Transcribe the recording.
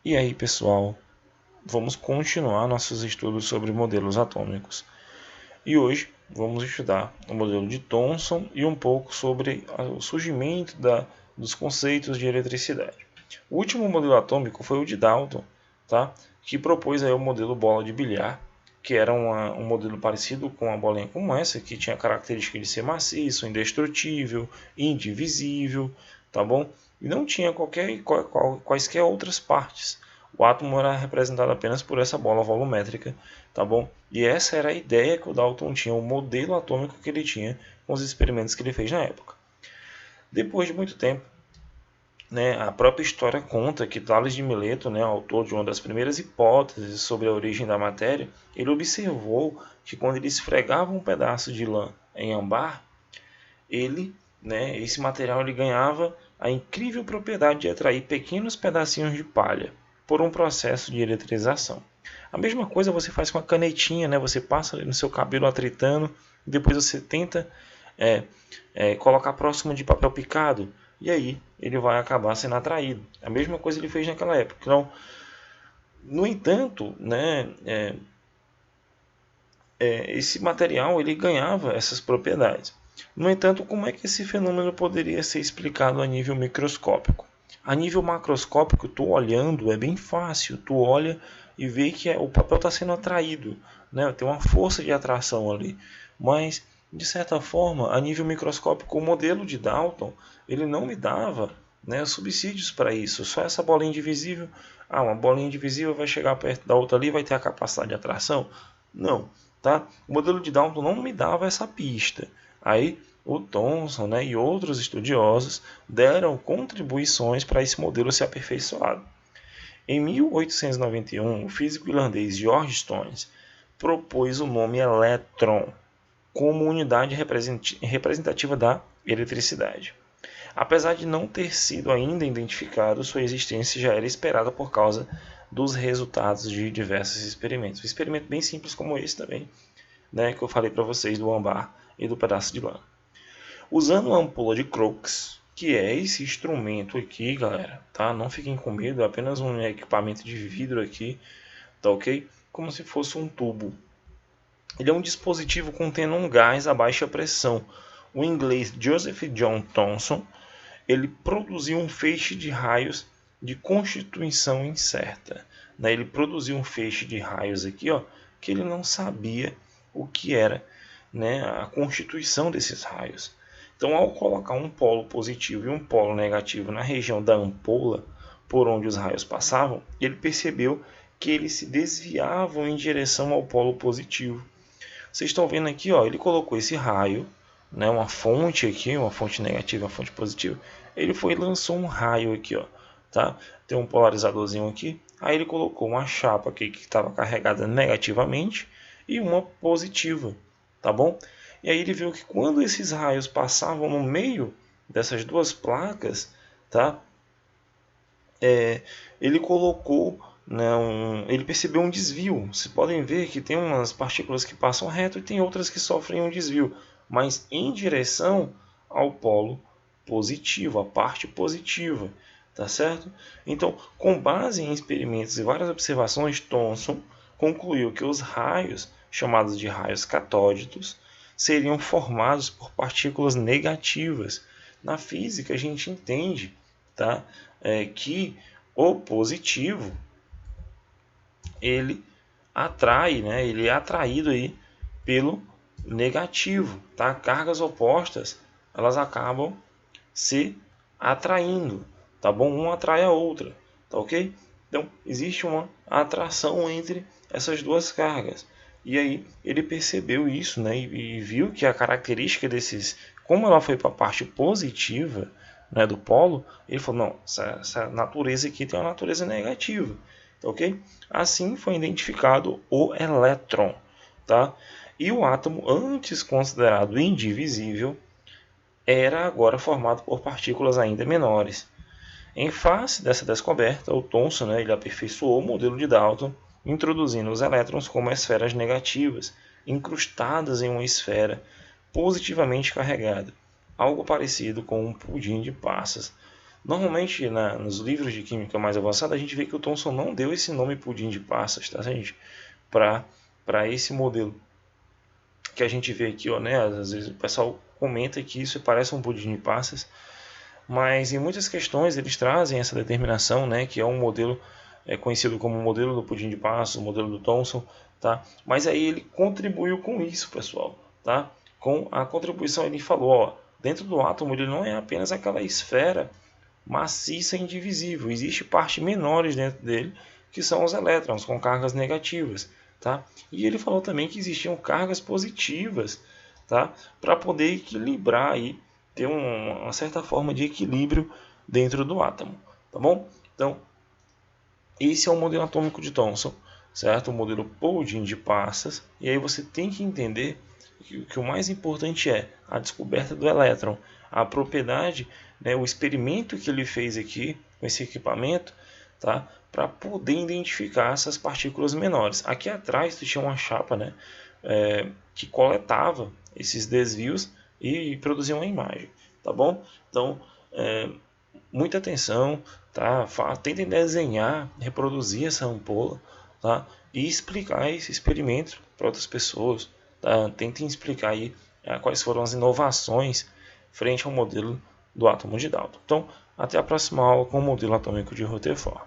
E aí, pessoal, vamos continuar nossos estudos sobre modelos atômicos. E hoje vamos estudar o modelo de Thomson e um pouco sobre o surgimento dos conceitos de eletricidade. O último modelo atômico foi o de Dalton, tá? Que propôs aí o modelo bola de bilhar, que era um modelo parecido com uma bolinha como essa, que tinha a característica de ser maciço, indestrutível, indivisível, tá bom? E não tinha quaisquer outras partes. O átomo era representado apenas por essa bola volumétrica, tá bom? E essa era a ideia que o Dalton tinha, o modelo atômico que ele tinha com os experimentos que ele fez na época. Depois de muito tempo, né, a própria história conta que Tales de Mileto, né, autor de uma das primeiras hipóteses sobre a origem da matéria, ele observou que quando ele esfregava um pedaço de lã em âmbar, esse material ele ganhava a incrível propriedade de atrair pequenos pedacinhos de palha por um processo de eletrização. A mesma coisa você faz com a canetinha, né? Você passa ali no seu cabelo atritando, e depois você tenta colocar próximo de papel picado, e aí ele vai acabar sendo atraído. A mesma coisa ele fez naquela época. Então, no entanto, esse material ele ganhava essas propriedades. No entanto, como é que esse fenômeno poderia ser explicado a nível microscópico? A nível macroscópico, tu olhando é bem fácil, tu olha e vê que o papel está sendo atraído, né? Tem uma força de atração ali. Mas, de certa forma, a nível microscópico, o modelo de Dalton ele não me dava, né, subsídios para isso. Só essa bolinha indivisível, uma bolinha indivisível vai chegar perto da outra ali e vai ter a capacidade de atração? Não. Tá? O modelo de Dalton não me dava essa pista. Aí o Thomson, né, e outros estudiosos deram contribuições para esse modelo ser aperfeiçoado. Em 1891, o físico irlandês George Stones propôs o nome elétron como unidade representativa da eletricidade. Apesar de não ter sido ainda identificado, sua existência já era esperada por causa dos resultados de diversos experimentos. Um experimento bem simples como esse também, né, que eu falei para vocês do âmbar e do pedaço de lã. Usando a ampola de Crookes, que é esse instrumento aqui, galera, tá? Não fiquem com medo, é apenas um equipamento de vidro aqui, tá ok? Como se fosse um tubo. Ele é um dispositivo contendo um gás a baixa pressão. O inglês Joseph John Thomson ele produziu um feixe de raios de constituição incerta. Ele produziu um feixe de raios aqui, ó, que ele não sabia o que era, né, a constituição desses raios. Então, ao colocar um polo positivo e um polo negativo na região da ampola, por onde os raios passavam, ele percebeu que eles se desviavam em direção ao polo positivo. Vocês estão vendo aqui, ó, ele colocou esse raio, né, uma fonte aqui, uma fonte negativa, uma fonte positiva. Ele foi e lançou um raio aqui, ó, tá? Tem um polarizadorzinho aqui. Aí ele colocou uma chapa aqui que estava carregada negativamente e uma positiva, tá bom? E aí ele viu que quando esses raios passavam no meio dessas duas placas, tá? Ele colocou, né, ele percebeu um desvio. Vocês podem ver que tem umas partículas que passam reto e tem outras que sofrem um desvio, mas em direção ao polo positivo, a parte positiva, tá certo? Então, com base em experimentos e várias observações, Thomson concluiu que os raios, chamados de raios catódicos, seriam formados por partículas negativas. Na física, a gente entende, tá? Que o positivo ele atrai, né? Ele é atraído aí pelo negativo, tá? Cargas opostas elas acabam se atraindo, tá bom? Uma atrai a outra, tá ok? Então existe uma atração entre essas duas cargas. E aí ele percebeu isso, né? E viu que a característica desses, como ela foi para a parte positiva, né, do polo, ele falou, não, essa natureza aqui tem uma natureza negativa, tá ok? Assim foi identificado o elétron, tá? E o átomo, antes considerado indivisível, era agora formado por partículas ainda menores. Em face dessa descoberta, o Thomson, né, ele aperfeiçoou o modelo de Dalton, introduzindo os elétrons como esferas negativas, incrustadas em uma esfera, positivamente carregada, algo parecido com um pudim de passas. Normalmente, nos livros de química mais avançada, a gente vê que o Thomson não deu esse nome pudim de passas, tá, gente? Para esse modelo que a gente vê aqui, ó, né? Às vezes o pessoal comenta que isso parece um pudim de passas, mas em muitas questões eles trazem essa determinação, né? Que é um modelo conhecido como o modelo do pudim de passas, o modelo do Thomson, tá? Mas aí ele contribuiu com isso, pessoal, tá? Com a contribuição ele falou, ó, dentro do átomo ele não é apenas aquela esfera maciça e indivisível, existe partes menores dentro dele que são os elétrons com cargas negativas, tá? E ele falou também que existiam cargas positivas, tá? Para poder equilibrar aí, ter uma certa forma de equilíbrio dentro do átomo, tá bom? Então, esse é o modelo atômico de Thomson, certo? O modelo Pudim de passas. E aí você tem que entender que o mais importante é a descoberta do elétron, a propriedade, né, o experimento que ele fez aqui com esse equipamento, tá? Para poder identificar essas partículas menores. Aqui atrás tu tinha uma chapa, né, que coletava esses desvios e produzia uma imagem, tá bom? Então, muita atenção, tá? Tentem desenhar, reproduzir essa ampola, tá? E explicar esse experimento para outras pessoas, tá? Tentem explicar aí quais foram as inovações frente ao modelo do átomo de Dalton. Então, até a próxima aula com o modelo atômico de Rutherford.